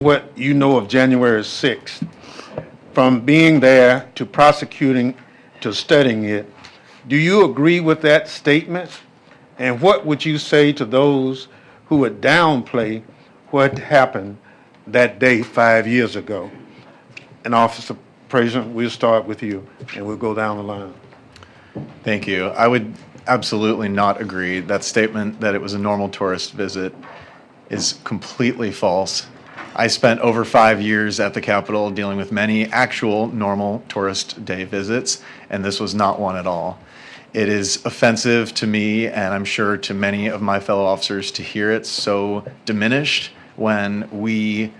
what you know of January 6th, from being there to prosecuting to studying it, do you agree with that statement? And what would you say to those who would downplay what happened that day 5 years ago? And Officer President, we'll start with you, and we'll go down the line. Thank you. I would absolutely not agree. That statement that it was a normal tourist visit is completely false. I spent over 5 years at the Capitol dealing with many actual normal tourist day visits, and this was not one at all. It is offensive to me, and I'm sure to many of my fellow officers, to hear it so diminished when we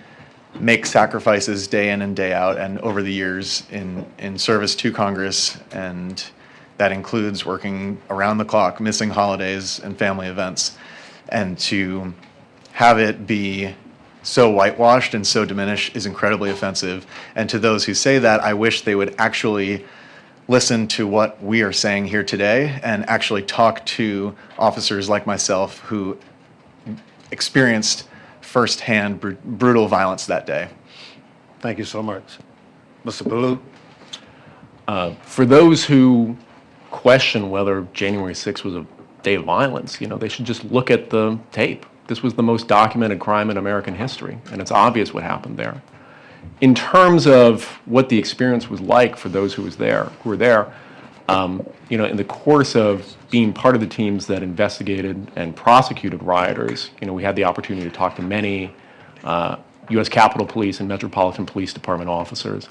make sacrifices day in and day out and over the years in service to Congress, and that includes working around the clock, missing holidays and family events, and to have it be so whitewashed and so diminished is incredibly offensive. And to those who say that, I wish they would actually listen to what we are saying here today and actually talk to officers like myself who experienced firsthand brutal violence that day. Thank you so much. Mr. Ballou? For those who question whether January 6th was a day of violence, they should just look at the tape. This was the most documented crime in American history, and it's obvious what happened there. In terms of what the experience was like for those who were there, in the course of being part of the teams that investigated and prosecuted rioters, we had the opportunity to talk to many U.S. Capitol Police and Metropolitan Police Department officers.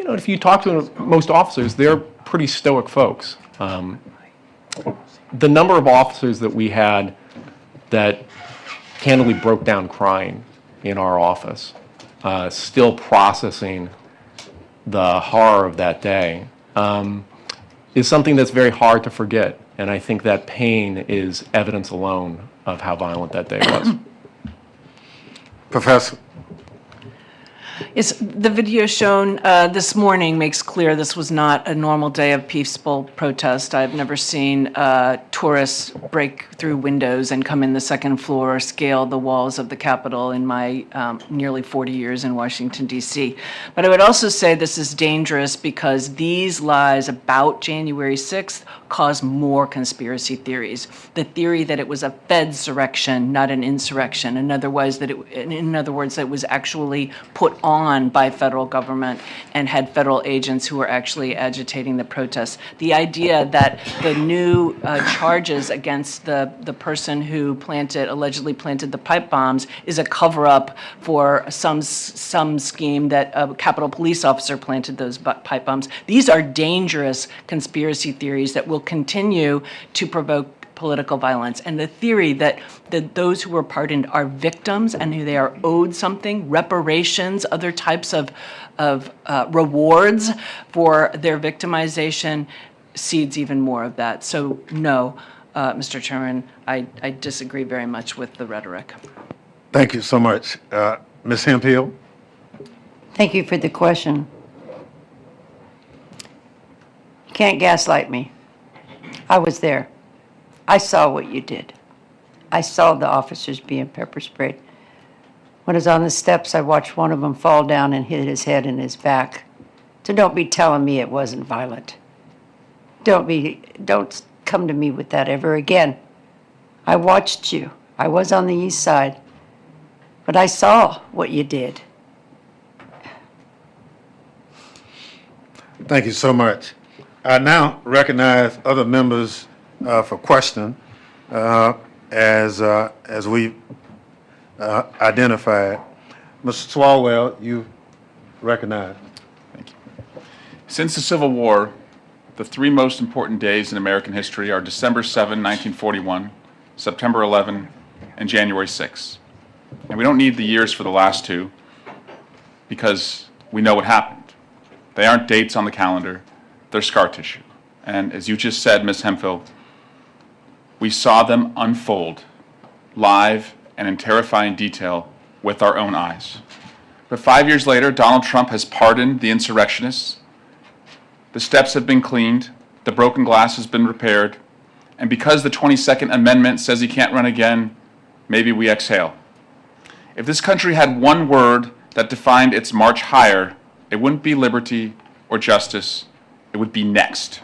If you talk to most officers, they're pretty stoic folks. The number of officers that we had that candidly broke down crying in our office, still processing the horror of that day, is something that's very hard to forget. And I think that pain is evidence alone of how violent that day was. Professor? Yes, the video shown this morning makes clear this was not a normal day of peaceful protest. I've never seen tourists break through windows and come in the second floor or scale the walls of the Capitol in my nearly 40 years in Washington, D.C. But I would also say this is dangerous because these lies about January 6th cause more conspiracy theories. The theory that it was a Fedsurrection, not an insurrection. In other words, that it was actually put on by federal government and had federal agents who were actually agitating the protests. The idea that the new charges against the person who allegedly planted the pipe bombs is a cover-up for some scheme that a Capitol Police officer planted those pipe bombs. These are dangerous conspiracy theories that will continue to provoke political violence. And the theory that those who were pardoned are victims and who they are owed something, reparations, other types of rewards for their victimization, seeds even more of that. So no, Mr. Chairman, I disagree very much with the rhetoric. Thank you so much. Ms. Hemphill? Thank you for the question. You can't gaslight me. I was there. I saw what you did. I saw the officers being pepper sprayed. When I was on the steps, I watched one of them fall down and hit his head and his back. So don't be telling me it wasn't violent. Don't come to me with that ever again. I watched you. I was on the east side. But I saw what you did. Thank you so much. I now recognize other members for question as we identified. Mr. Swalwell, you recognize. Thank you. Since the Civil War, the three most important days in American history are December 7, 1941, September 11, and January 6. And we don't need the years for the last two because we know what happened. They aren't dates on the calendar, they're scar tissue. And as you just said, Ms. Hemphill, we saw them unfold live and in terrifying detail with our own eyes. But 5 years later, Donald Trump has pardoned the insurrectionists. The steps have been cleaned, the broken glass has been repaired, and because the 22nd Amendment says he can't run again, maybe we exhale. If this country had one word that defined its march higher, it wouldn't be liberty or justice, it would be next.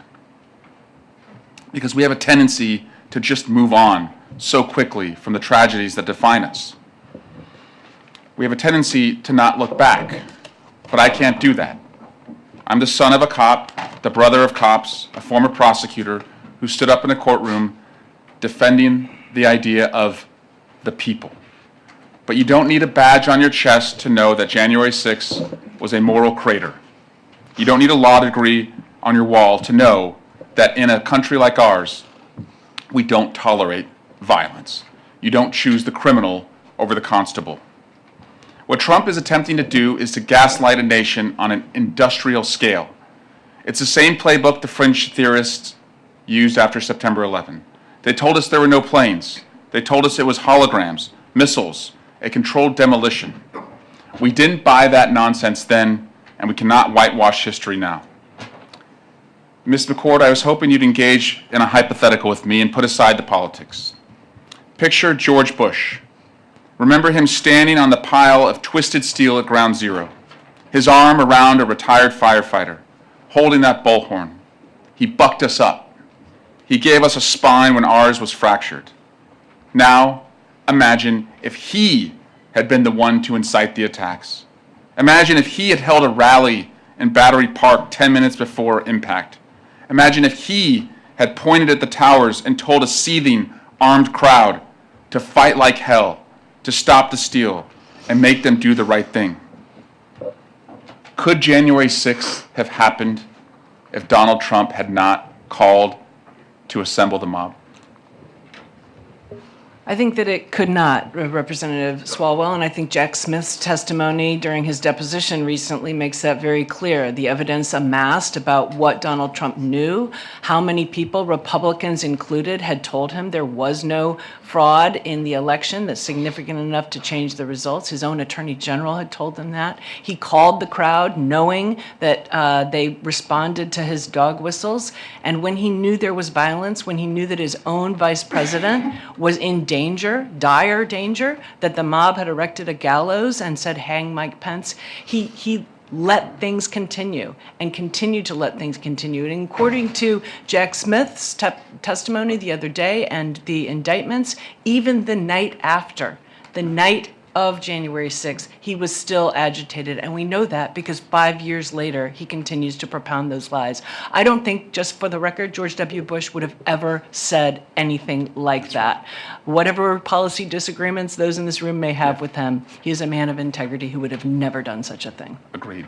Because we have a tendency to just move on so quickly from the tragedies that define us. We have a tendency to not look back, but I can't do that. I'm the son of a cop, the brother of cops, a former prosecutor who stood up in a courtroom defending the idea of the people. But you don't need a badge on your chest to know that January 6th was a moral crater. You don't need a law degree on your wall to know that in a country like ours, we don't tolerate violence. You don't choose the criminal over the constable. What Trump is attempting to do is to gaslight a nation on an industrial scale. It's the same playbook the fringe theorists used after September 11. They told us there were no planes. They told us it was holograms, missiles, a controlled demolition. We didn't buy that nonsense then, and we cannot whitewash history now. Ms. McCord, I was hoping you'd engage in a hypothetical with me and put aside the politics. Picture George Bush. Remember him standing on the pile of twisted steel at Ground Zero, his arm around a retired firefighter, holding that bullhorn. He bucked us up. He gave us a spine when ours was fractured. Now, imagine if he had been the one to incite the attacks. Imagine if he had held a rally in Battery Park 10 minutes before impact. Imagine if he had pointed at the towers and told a seething, armed crowd to fight like hell, to stop the steal, and make them do the right thing. Could January 6th have happened if Donald Trump had not called to assemble the mob? I think that it could not, Representative Swalwell, and I think Jack Smith's testimony during his deposition recently makes that very clear. The evidence amassed about what Donald Trump knew, how many people, Republicans included, had told him there was no fraud in the election that's significant enough to change the results. His own attorney general had told them that. He called the crowd knowing that they responded to his dog whistles. And when he knew there was violence, when he knew that his own vice president was in danger, dire danger, that the mob had erected a gallows and said, hang Mike Pence, he let things continue and continued to let things continue. And according to Jack Smith's testimony the other day and the indictments, even the night after, the night of January 6th, he was still agitated. And we know that because 5 years later, he continues to propound those lies. I don't think, just for the record, George W. Bush would have ever said anything like that. Whatever policy disagreements those in this room may have with him, he is a man of integrity who would have never done such a thing. Agreed.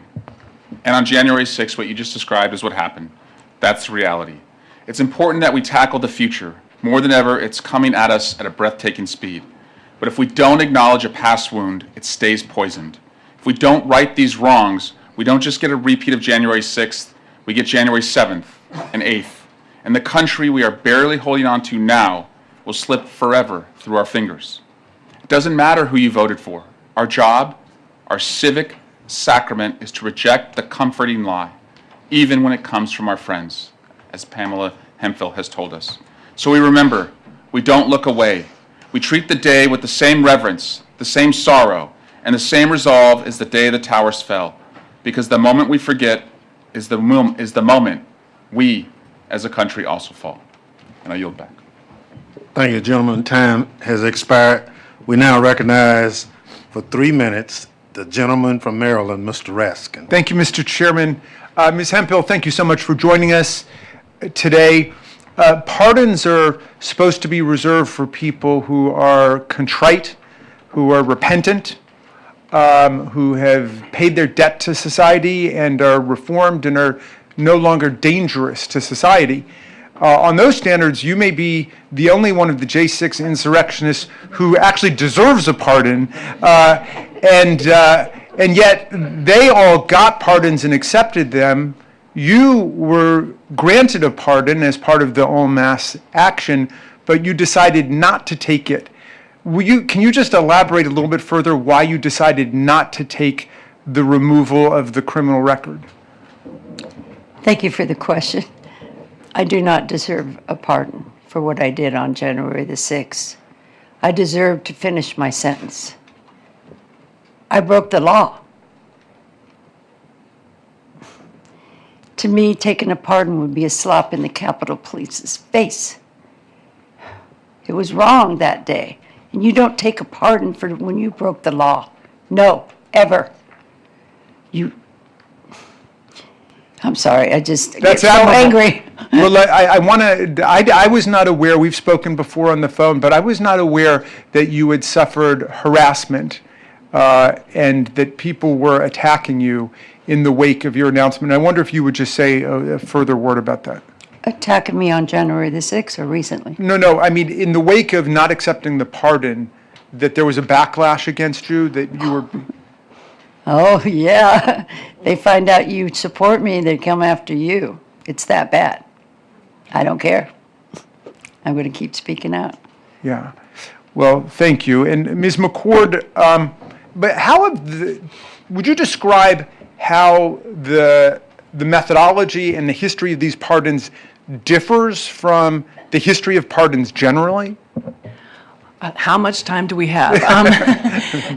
And on January 6th, what you just described is what happened. That's reality. It's important that we tackle the future. More than ever, it's coming at us at a breathtaking speed. But if we don't acknowledge a past wound, it stays poisoned. If we don't right these wrongs, we don't just get a repeat of January 6th, we get January 7th and 8th. And the country we are barely holding on to now will slip forever through our fingers. It doesn't matter who you voted for. Our job, our civic sacrament, is to reject the comforting lie, even when it comes from our friends, as Pamela Hemphill has told us. So we remember, we don't look away. We treat the day with the same reverence, the same sorrow, and the same resolve as the day the towers fell, because the moment we forget is the moment we, as a country, also fall. And I yield back. Thank you, gentlemen. Time has expired. We now recognize for 3 minutes the gentleman from Maryland, Mr. Raskin. Thank you, Mr. Chairman. Ms. Hemphill, thank you so much for joining us today. Pardons are supposed to be reserved for people who are contrite, who are repentant, who have paid their debt to society and are reformed and are no longer dangerous to society. On those standards, you may be the only one of the J6 insurrectionists who actually deserves a pardon, and yet they all got pardons and accepted them. You were granted a pardon as part of the en masse action, but you decided not to take it. Can you just elaborate a little bit further why you decided not to take the removal of the criminal record? Thank you for the question. I do not deserve a pardon for what I did on January the 6th. I deserve to finish my sentence. I broke the law. To me, taking a pardon would be a slap in the Capitol Police's face. It was wrong that day. And you don't take a pardon for when you broke the law. No, ever. I'm sorry, I just get so angry. Well, I was not aware, we've spoken before on the phone, but I was not aware that you had suffered harassment and that people were attacking you in the wake of your announcement. I wonder if you would just say a further word about that. Attacking me on January the 6th or recently? No, I mean, in the wake of not accepting the pardon, that there was a backlash against you, that you were... Oh, yeah. They find out you support me, they come after you. It's that bad. I don't care. I'm going to keep speaking out. Yeah. Well, thank you. And Ms. McCord, but would you describe how the methodology and the history of these pardons differs from the history of pardons generally? How much time do we have?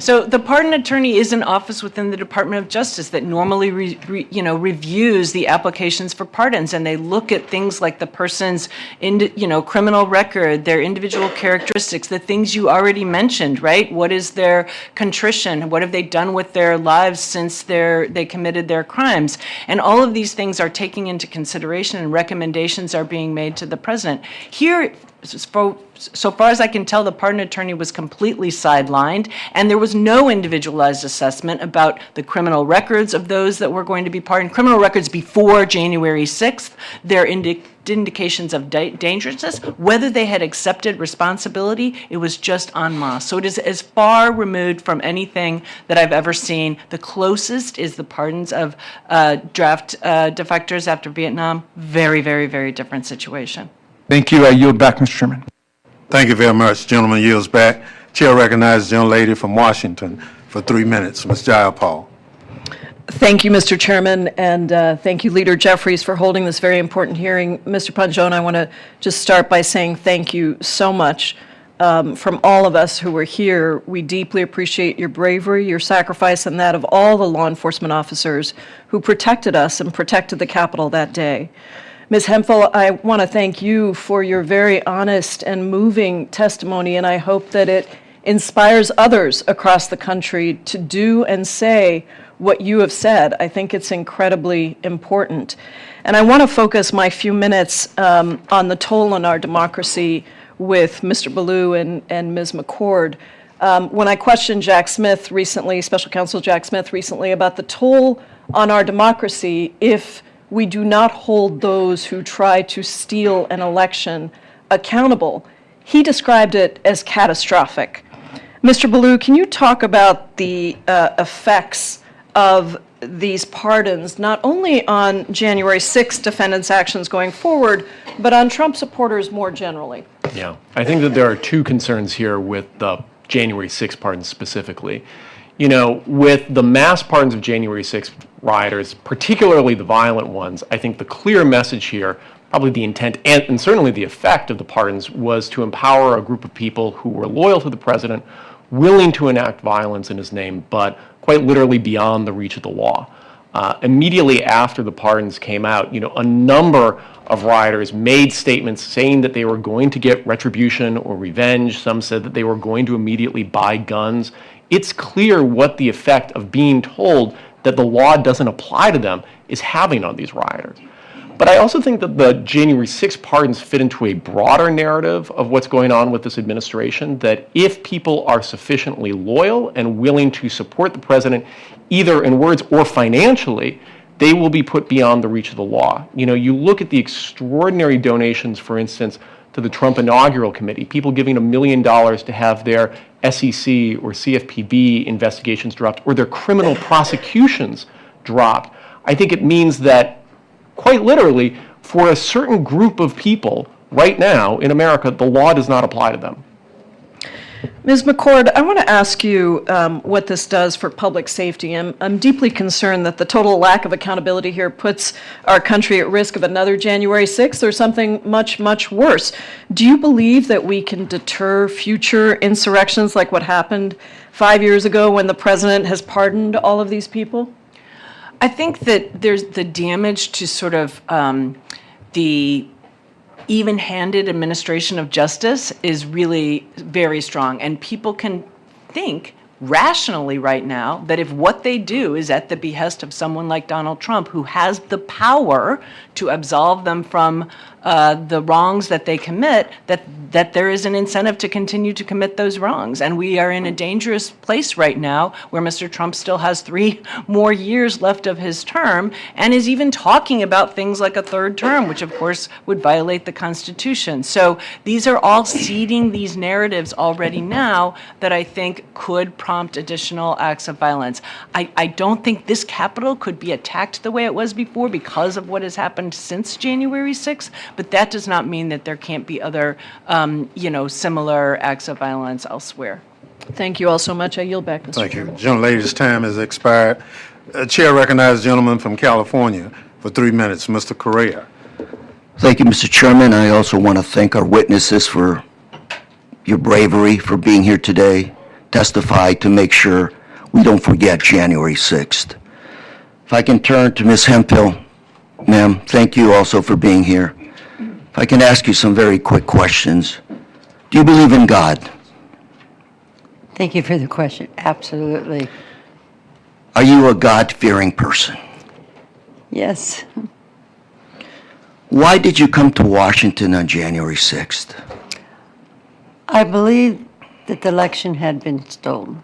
So the pardon attorney is an office within the Department of Justice that normally reviews the applications for pardons, and they look at things like the person's criminal record, their individual characteristics, the things you already mentioned, right? What is their contrition? What have they done with their lives since they committed their crimes? And all of these things are taken into consideration, and recommendations are being made to the president. Here, so far as I can tell, the pardon attorney was completely sidelined, and there was no individualized assessment about the criminal records of those that were going to be pardoned. Criminal records before January 6th, their indications of dangerousness, whether they had accepted responsibility, it was just en masse. So it is as far removed from anything that I've ever seen. The closest is the pardons of draft defectors after Vietnam. Very, very, very different situation. Thank you. I yield back, Mr. Chairman. Thank you very much. Gentleman yields back. Chair recognizes the young lady from Washington for 3 minutes, Ms. Jayapal. Thank you, Mr. Chairman, and thank you, Leader Jeffries, for holding this very important hearing. Mr. Panjone, I want to just start by saying thank you so much from all of us who were here. We deeply appreciate your bravery, your sacrifice, and that of all the law enforcement officers who protected us and protected the Capitol that day. Ms. Hemphill, I want to thank you for your very honest and moving testimony, and I hope that it inspires others across the country to do and say what you have said. I think it's incredibly important. And I want to focus my few minutes on the toll on our democracy with Mr. Ballou and Ms. McCord. When I questioned Jack Smith recently, Special Counsel Jack Smith recently, about the toll on our democracy if we do not hold those who try to steal an election accountable, he described it as catastrophic. Mr. Ballou, can you talk about the effects of these pardons, not only on January 6th defendants' actions going forward, but on Trump supporters more generally? Yeah, I think that there are two concerns here with the January 6th pardons specifically. You know, with the mass pardons of January 6th rioters, particularly the violent ones, I think the clear message here, probably the intent and certainly the effect of the pardons, was to empower a group of people who were loyal to the president, willing to enact violence in his name, but quite literally beyond the reach of the law. Immediately after the pardons came out, a number of rioters made statements saying that they were going to get retribution or revenge. Some said that they were going to immediately buy guns. It's clear what the effect of being told that the law doesn't apply to them is having on these rioters. But I also think that the January 6th pardons fit into a broader narrative of what's going on with this administration, that if people are sufficiently loyal and willing to support the president, either in words or financially, they will be put beyond the reach of the law. You look at the extraordinary donations, for instance, to the Trump Inaugural Committee, people giving $1 million to have their SEC or CFPB investigations dropped or their criminal prosecutions dropped. I think it means that, quite literally, for a certain group of people right now in America, the law does not apply to them. Ms. McCord, I want to ask you what this does for public safety. I'm deeply concerned that the total lack of accountability here puts our country at risk of another January 6th or something much, much worse. Do you believe that we can deter future insurrections like what happened 5 years ago when the president has pardoned all of these people? I think that there's the damage to sort of the even-handed administration of justice is really very strong. And people can think rationally right now that if what they do is at the behest of someone like Donald Trump, who has the power to absolve them from the wrongs that they commit, that there is an incentive to continue to commit those wrongs. And we are in a dangerous place right now where Mr. Trump still has 3 more years left of his term and is even talking about things like a third term, which of course would violate the Constitution. So these are all seeding these narratives already now that I think could prompt additional acts of violence. I don't think this Capitol could be attacked the way it was before because of what has happened since January 6th, but that does not mean that there can't be other, similar acts of violence elsewhere. Thank you all so much. I yield back, Mr. Thank you. Chairman. Gentlelady's time has expired. Chair recognizes the gentleman from California for 3 minutes, Mr. Correa. Thank you, Mr. Chairman. I also want to thank our witnesses for your bravery for being here today, testify to make sure we don't forget January 6th. If I can turn to Ms. Hemphill, ma'am, thank you also for being here. If I can ask you some very quick questions. Do you believe in God? Thank you for the question. Absolutely. Are you a God-fearing person? Yes. Why did you come to Washington on January 6th? I believe that the election had been stolen.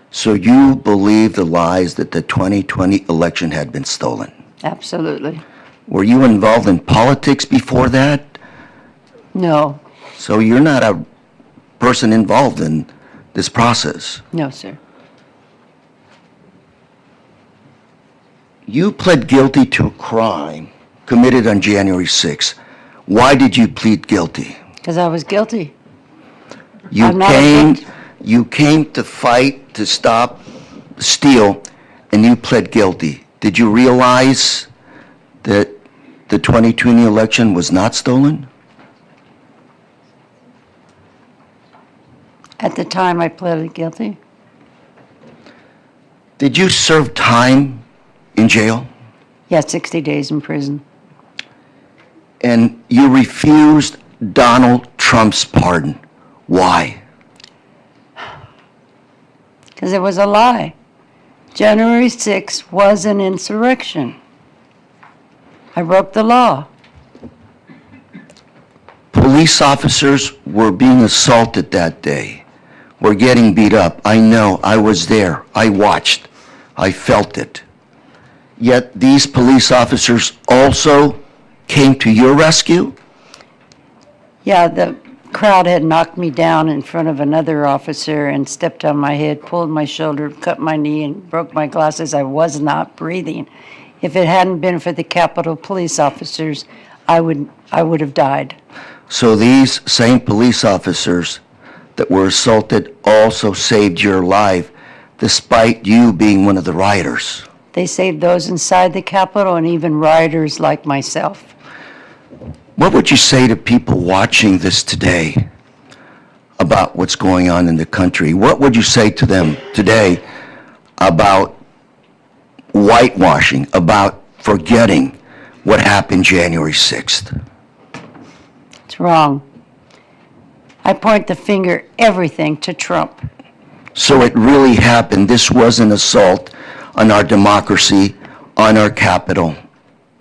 So you believe the lies that the 2020 election had been stolen? Absolutely. Were you involved in politics before that? No. So you're not a person involved in this process? No, sir. You pled guilty to a crime committed on January 6th. Why did you plead guilty? Because I was guilty. You I'm not a came, victim. you came to fight, to stop, steal, and you pled guilty. Did you realize that the 2020 election was not stolen? At the time I pleaded guilty. Did you serve time in jail? Yeah, 60 days in prison. And you refused Donald Trump's pardon. Why? Because it was a lie. January 6th was an insurrection. I broke the law. Police officers were being assaulted that day, were getting beat up. I know, I was there, I watched, I felt it. Yet these police officers also came to your rescue? Yeah, the crowd had knocked me down in front of another officer and stepped on my head, pulled my shoulder, cut my knee, and broke my glasses. I was not breathing. If it hadn't been for the Capitol police officers, I would have died. So these same police officers that were assaulted also saved your life, despite you being one of the rioters. They saved those inside the Capitol and even rioters like myself. What would you say to people watching this today about what's going on in the country? What would you say to them today about whitewashing, about forgetting what happened January 6th? It's wrong. I point the finger, everything, to Trump. So it really happened. This was an assault on our democracy, on our Capitol.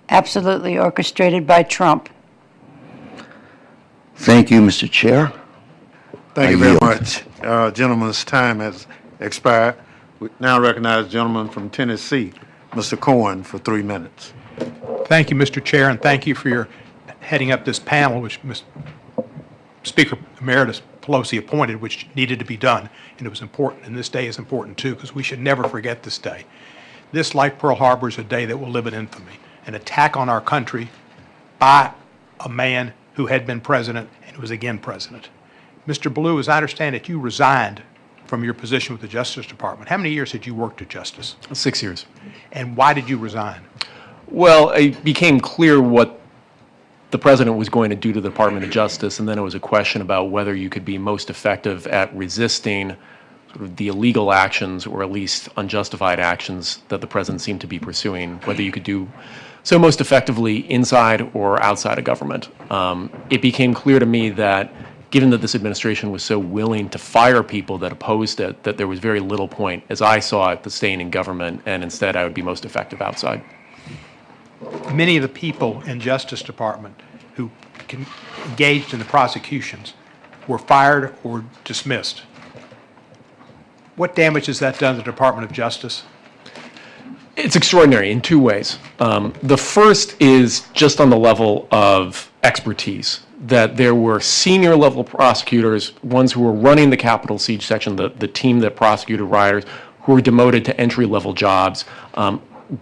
Absolutely orchestrated by Trump. Thank you, Mr. Chair. Thank you I very yield. much. Gentleman's time has expired. We now recognize the gentleman from Tennessee, Mr. Cohen, for 3 minutes. Thank you, Mr. Chair, and thank you for your heading up this panel, which Speaker Emeritus Pelosi appointed, which needed to be done, and it was important, and this day is important too, because we should never forget this day. This, like Pearl Harbor, is a day that will live in infamy, an attack on our country by a man who had been president and was again president. Mr. Blue, as I understand it, you resigned from your position with the Justice Department. How many years had you worked at Justice? 6 years. And why did you resign? Well, it became clear what the president was going to do to the Department of Justice, and then it was a question about whether you could be most effective at resisting sort of the illegal actions, or at least unjustified actions, that the president seemed to be pursuing, whether you could do so most effectively inside or outside of government. It became clear to me that, given that this administration was so willing to fire people that opposed it, that there was very little point, as I saw it, to staying in government, and instead I would be most effective outside. Many of the people in Justice Department who engaged in the prosecutions were fired or dismissed. What damage has that done to the Department of Justice? It's extraordinary in two ways. The first is just on the level of expertise, that there were senior level prosecutors, ones who were running the Capitol Siege section, the team that prosecuted rioters, who were demoted to entry level jobs,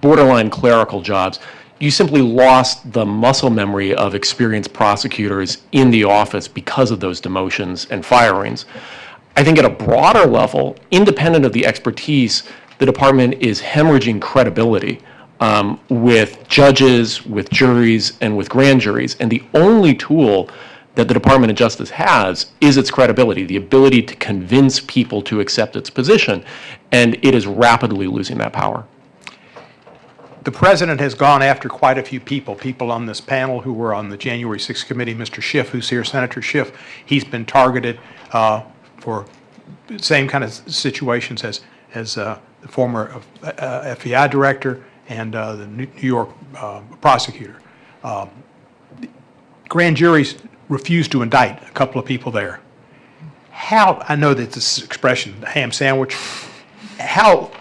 borderline clerical jobs. You simply lost the muscle memory of experienced prosecutors in the office because of those demotions and firings. I think at a broader level, independent of the expertise, the department is hemorrhaging credibility with judges, with juries, and with grand juries. And the only tool that the Department of Justice has is its credibility, the ability to convince people to accept its position. And it is rapidly losing that power. The president has gone after quite a few people on this panel who were on the January 6th committee. Mr. Schiff, who's here, Senator Schiff, he's been targeted for the same kind of situations as the former FBI director and the New York prosecutor. Grand juries refused to indict a couple of people there. How, I know that this expression, the ham sandwich, how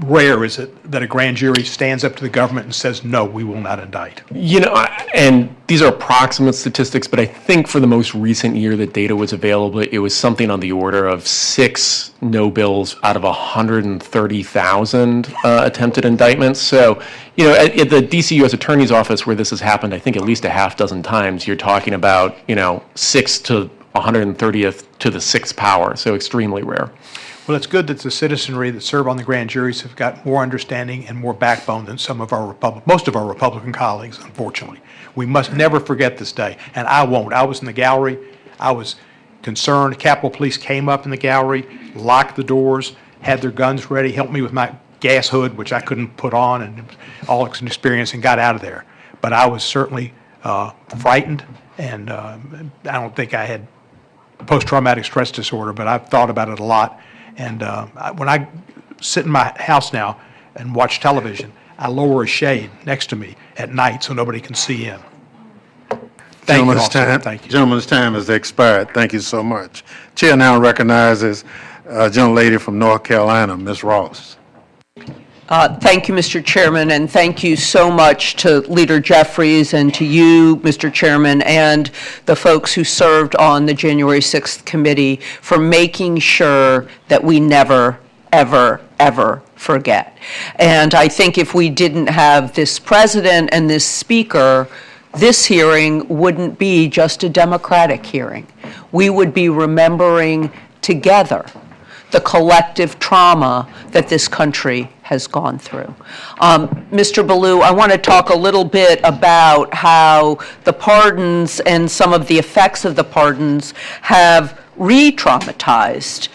rare is it that a grand jury stands up to the government and says, no, we will not indict? You know, and these are approximate statistics, but I think for the most recent year that data was available, it was something on the order of 6 no bills out of 130,000 attempted indictments. So, you know, at the DC U.S. Attorney's Office, where this has happened, I think at least a half dozen times, you're talking about, 6 to 130th to the 6th power, so extremely rare. Well, it's good that the citizenry that serve on the grand juries have got more understanding and more backbone than most of our Republican colleagues, unfortunately. We must never forget this day, and I won't. I was in the gallery. I was concerned. Capitol Police came up in the gallery, locked the doors, had their guns ready, helped me with my gas hood, which I couldn't put on, and all an experience, and got out of there. But I was certainly frightened, and I don't think I had post-traumatic stress disorder, but I've thought about it a lot. And when I sit in my house now and watch television, I lower a shade next to me at night so nobody can see in. Thank you, officer. Thank you. Gentleman's time has expired. Thank you so much. Chair now recognizes a gentlelady from North Carolina, Ms. Ross. Thank you, Mr. Chairman, and thank you so much to Leader Jeffries and to you, Mr. Chairman, and the folks who served on the January 6th committee for making sure that we never, ever, ever forget. And I think if we didn't have this president and this speaker, this hearing wouldn't be just a Democratic hearing. We would be remembering together the collective trauma that this country has gone through. Mr. Ballou, I want to talk a little bit about how the pardons and some of the effects of the pardons have re-traumatized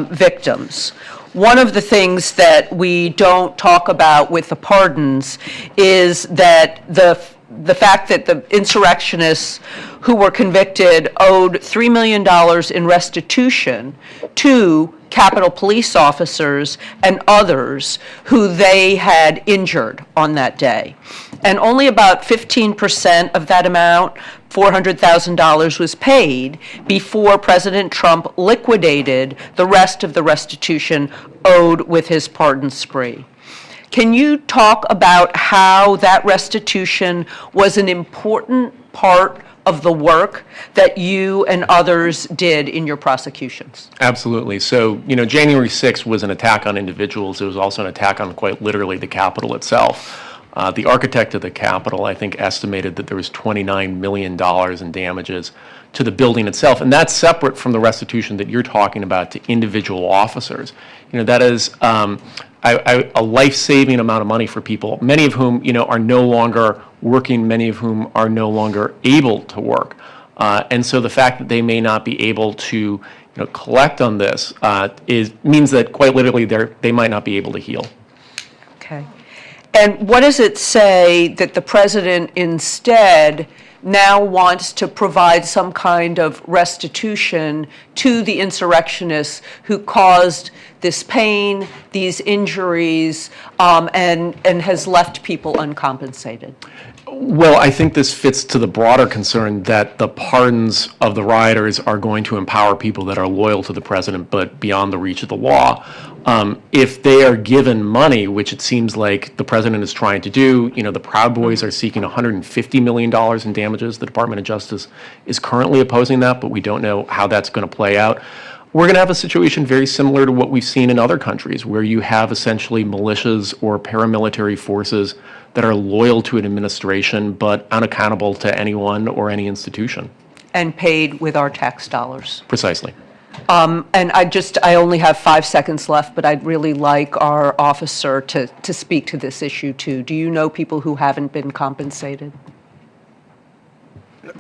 victims. One of the things that we don't talk about with the pardons is that the fact that the insurrectionists who were convicted owed $3 million in restitution to Capitol police officers and others who they had injured on that day. And only about 15% of that amount, $400,000, was paid before President Trump liquidated the rest of the restitution owed with his pardon spree. Can you talk about how that restitution was an important part of the work that you and others did in your prosecutions? Absolutely. So, January 6th was an attack on individuals. It was also an attack on, quite literally, the Capitol itself. The architect of the Capitol, I think, estimated that there was $29 million in damages to the building itself. And that's separate from the restitution that you're talking about to individual officers. That is a life-saving amount of money for people, many of whom, are no longer working, many of whom are no longer able to work. And so the fact that they may not be able to collect on this means that quite literally they might not be able to heal. Okay. And what does it say that the president instead now wants to provide some kind of restitution to the insurrectionists who caused this pain, these injuries, and has left people uncompensated? Well, I think this fits to the broader concern that the pardons of the rioters are going to empower people that are loyal to the president but beyond the reach of the law. If they are given money, which it seems like the president is trying to do, the Proud Boys are seeking $150 million in damages. The Department of Justice is currently opposing that, but we don't know how that's going to play out. We're going to have a situation very similar to what we've seen in other countries, where you have essentially militias or paramilitary forces that are loyal to an administration but unaccountable to anyone or any institution. And paid with our tax dollars. Precisely. And I only have 5 seconds left, but I'd really like our officer to speak to this issue too. Do you know people who haven't been compensated?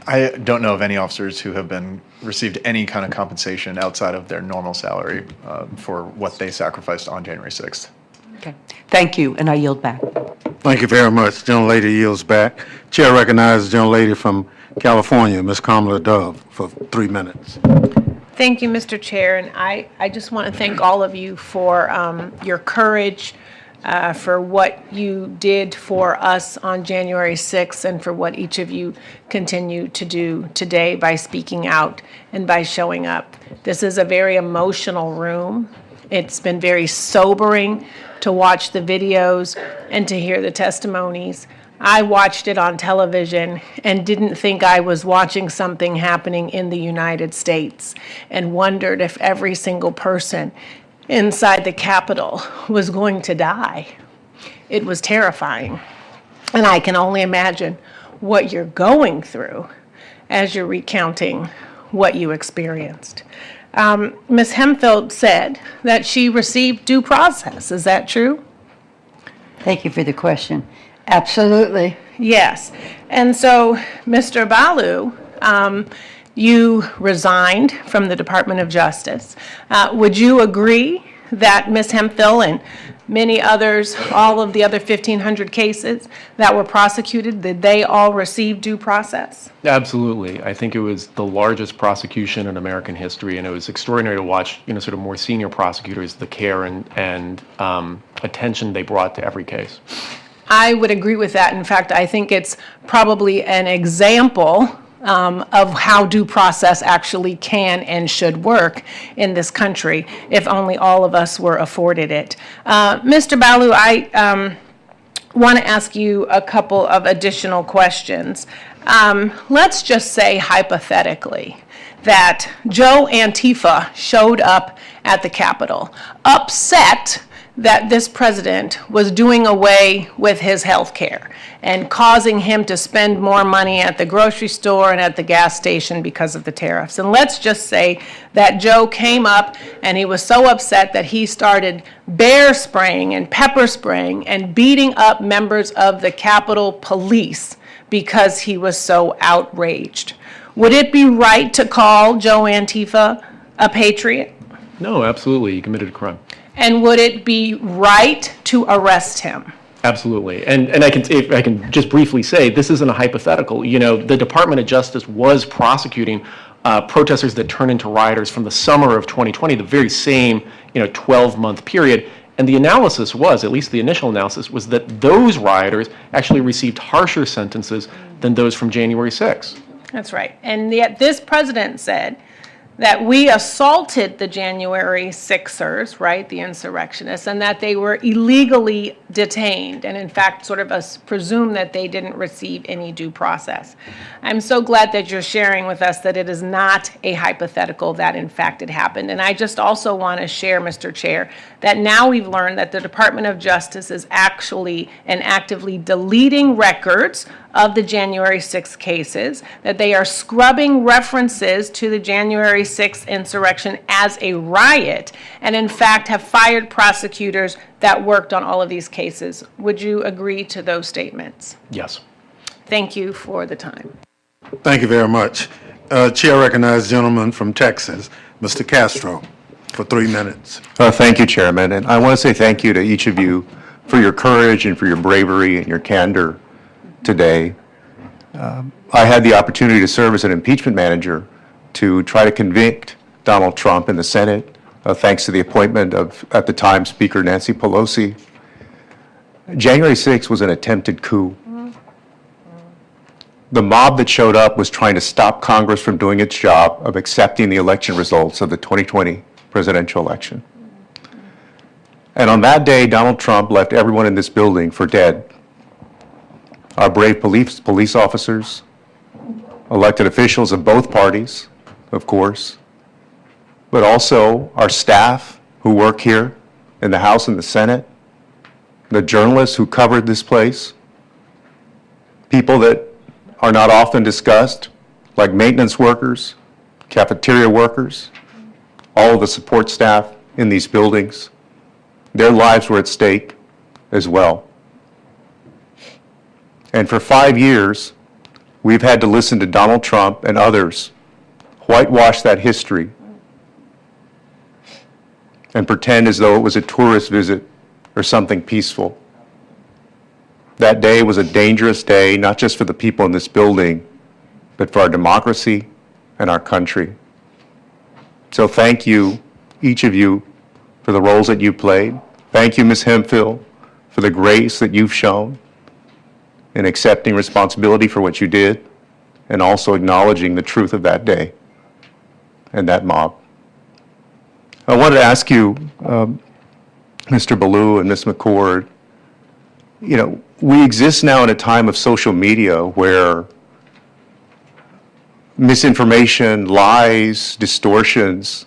I don't know of any officers who have received any kind of compensation outside of their normal salary for what they sacrificed on January 6th. Okay. Thank you, and I yield back. Thank you very much. Gentlelady yields back. Chair recognizes the gentlelady from California, Ms. Kamala Dove, for 3 minutes. Thank you, Mr. Chair, and I just want to thank all of you for your courage, for what you did for us on January 6th, and for what each of you continue to do today by speaking out and by showing up. This is a very emotional room. It's been very sobering to watch the videos and to hear the testimonies. I watched it on television and didn't think I was watching something happening in the United States, and wondered if every single person inside the Capitol was going to die. It was terrifying. And I can only imagine what you're going through as you're recounting what you experienced. Ms. Hemphill said that she received due process. Is that true? Thank you for the question. Absolutely. Yes. And so, Mr. Balu, you resigned from the Department of Justice. Would you agree that Ms. Hemphill and many others, all of the other 1,500 cases that were prosecuted, did they all receive due process? Absolutely. I think it was the largest prosecution in American history, and it was extraordinary to watch, sort of more senior prosecutors, the care and attention they brought to every case. I would agree with that. In fact, I think it's probably an example of how due process actually can and should work in this country, if only all of us were afforded it. Mr. Balu, I want to ask you a couple of additional questions. Let's just say hypothetically that Joe Antifa showed up at the Capitol, upset that this president was doing away with his health care and causing him to spend more money at the grocery store and at the gas station because of the tariffs. And let's just say that Joe came up and he was so upset that he started bear spraying and pepper spraying and beating up members of the Capitol Police because he was so outraged. Would it be right to call Joe Antifa a patriot? No, absolutely. He committed a crime. And would it be right to arrest him? Absolutely. And if I can just briefly say, this isn't a hypothetical. The Department of Justice was prosecuting protesters that turned into rioters from the summer of 2020, the very same 12-month period. And the analysis was, at least the initial analysis, was that those rioters actually received harsher sentences than those from January 6th. That's right. And yet this president said that we assaulted the January 6ers, right, the insurrectionists, and that they were illegally detained, and in fact sort of presume that they didn't receive any due process. I'm so glad that you're sharing with us that it is not a hypothetical, that in fact it happened. And I just also want to share, Mr. Chair, that now we've learned that the Department of Justice is actually and actively deleting records of the January 6th cases, that they are scrubbing references to the January 6th insurrection as a riot, and in fact have fired prosecutors that worked on all of these cases. Would you agree to those statements? Yes. Thank you for the time. Thank you very much. Chair recognizes the gentleman from Texas, Mr. Castro, for 3 minutes. Thank you, Chairman, and I want to say thank you to each of you for your courage and for your bravery and your candor today. I had the opportunity to serve as an impeachment manager to try to convict Donald Trump in the Senate, thanks to the appointment of, at the time, Speaker Nancy Pelosi. January 6th was an attempted coup. The mob that showed up was trying to stop Congress from doing its job of accepting the election results of the 2020 presidential election. And on that day, Donald Trump left everyone in this building for dead. Our brave police officers, elected officials of both parties, of course, but also our staff who work here in the House and the Senate, the journalists who covered this place, people that are not often discussed, like maintenance workers, cafeteria workers, all of the support staff in these buildings. Their lives were at stake as well. And for 5 years, we've had to listen to Donald Trump and others whitewash that history and pretend as though it was a tourist visit or something peaceful. That day was a dangerous day, not just for the people in this building, but for our democracy and our country. So thank you, each of you, for the roles that you played. Thank you, Ms. Hemphill, for the grace that you've shown in accepting responsibility for what you did and also acknowledging the truth of that day and that mob. I wanted to ask you, Mr. Ballou and Ms. McCord, you know, we exist now in a time of social media where misinformation, lies, distortions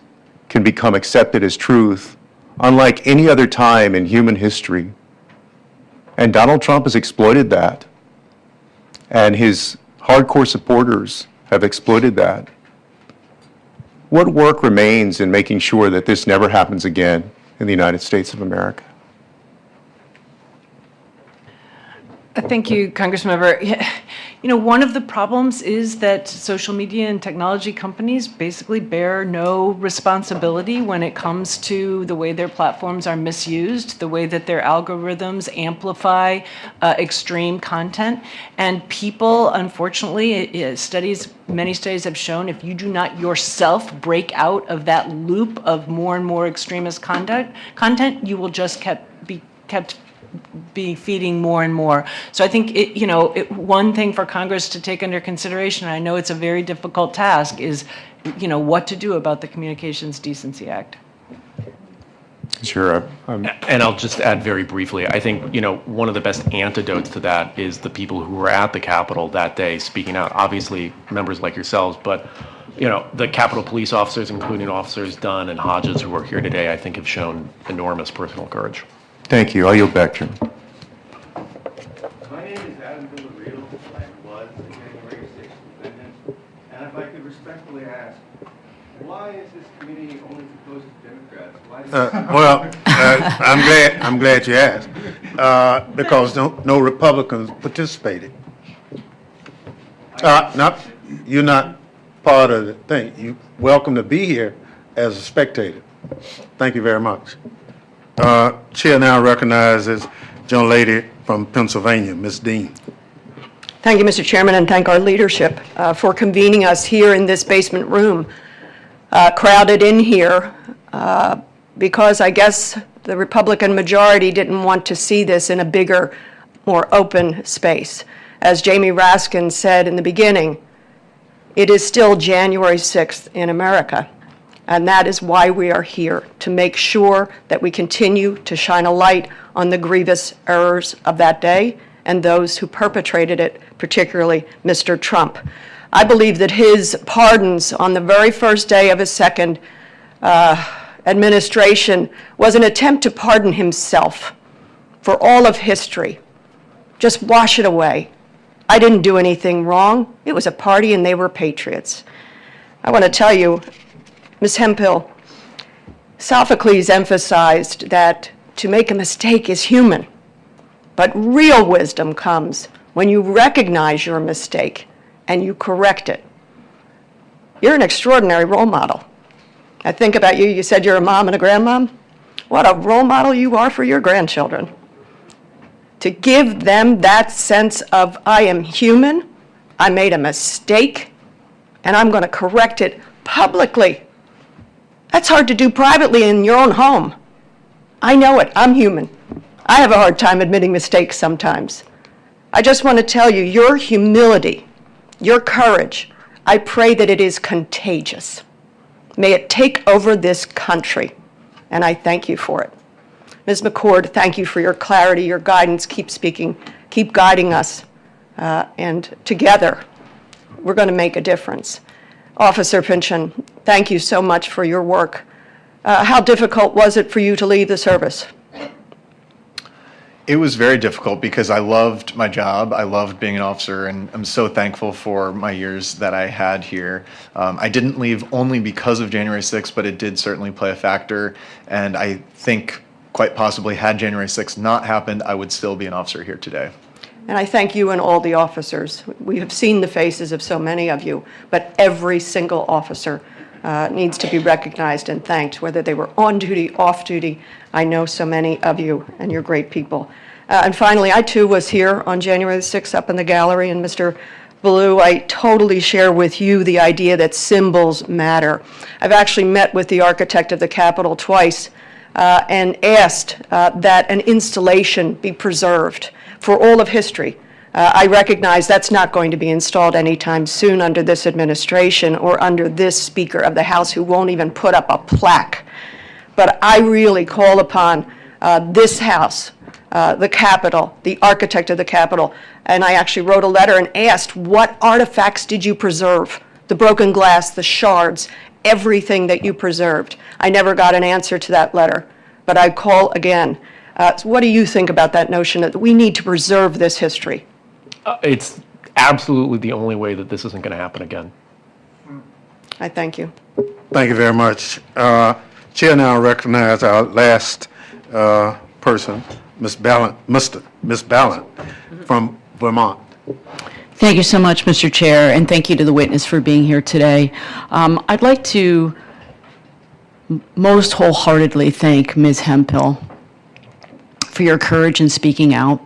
can become accepted as truth, unlike any other time in human history. And Donald Trump has exploited that, and his hardcore supporters have exploited that. What work remains in making sure that this never happens again in the United States of America? Thank you, Congressmember. You know, one of the problems is that social media and technology companies basically bear no responsibility when it comes to the way their platforms are misused, the way that their algorithms amplify extreme content. And people, unfortunately, many studies have shown if you do not yourself break out of that loop of more and more extremist content, you will just be feeding more and more. So I think one thing for Congress to take under consideration, and I know it's a very difficult task, is what to do about the Communications Decency Act. Sure. And I'll just add very briefly, I think, one of the best antidotes to that is the people who were at the Capitol that day speaking out. Obviously, members like yourselves, but the Capitol police officers, including Officers Dunn and Hodges, who are here today, I think have shown enormous personal courage. Thank you. I'll yield back, Chairman. My name is Adam Villarreal. I was the January 6th defendant. And if I could respectfully ask, why is this committee only composed of Democrats? I'm glad you asked, because no Republicans participated. You're not part of the thing. You're welcome to be here as a spectator. Thank you very much. Chair now recognizes young lady from Pennsylvania, Ms. Dean. Thank you, Mr. Chairman, and thank our leadership for convening us here in this basement room, crowded in here, because I guess the Republican majority didn't want to see this in a bigger, more open space. As Jamie Raskin said in the beginning, it is still January 6th in America. And that is why we are here, to make sure that we continue to shine a light on the grievous errors of that day and those who perpetrated it, particularly Mr. Trump. I believe that his pardons on the very first day of his second administration was an attempt to pardon himself for all of history. Just wash it away. I didn't do anything wrong. It was a party and they were patriots. I want to tell you, Ms. Hemphill, Sophocles emphasized that to make a mistake is human, but real wisdom comes when you recognize your mistake and you correct it. You're an extraordinary role model. I think about you. You said you're a mom and a grandmom. What a role model you are for your grandchildren. To give them that sense of, I am human, I made a mistake, and I'm going to correct it publicly. That's hard to do privately in your own home. I know it. I'm human. I have a hard time admitting mistakes sometimes. I just want to tell you, your humility, your courage, I pray that it is contagious. May it take over this country, and I thank you for it. Ms. McCord, thank you for your clarity, your guidance. Keep speaking, keep guiding us, and together, we're going to make a difference. Officer Pynchon, thank you so much for your work. How difficult was it for you to leave the service? It was very difficult because I loved my job. I loved being an officer, and I'm so thankful for my years that I had here. I didn't leave only because of January 6th, but it did certainly play a factor. And I think quite possibly had January 6th not happened, I would still be an officer here today. And I thank you and all the officers. We have seen the faces of so many of you, but every single officer needs to be recognized and thanked, whether they were on duty, off duty. I know so many of you, and you're great people. And finally, I too was here on January the 6th up in the gallery, and Mr. Ballou, I totally share with you the idea that symbols matter. I've actually met with the architect of the Capitol twice and asked that an installation be preserved for all of history. I recognize that's not going to be installed anytime soon under this administration or under this Speaker of the House who won't even put up a plaque. But I really call upon this House, the Capitol, the architect of the Capitol, and I actually wrote a letter and asked, what artifacts did you preserve? The broken glass, the shards, everything that you preserved. I never got an answer to that letter, but I call again. So what do you think about that notion that we need to preserve this history? It's absolutely the only way that this isn't going to happen again. I thank you. Thank you very much. Chair now recognize our last person, Ms. Ballant from Vermont. Thank you so much, Mr. Chair, and thank you to the witness for being here today. I'd like to most wholeheartedly thank Ms. Hemphill for your courage in speaking out.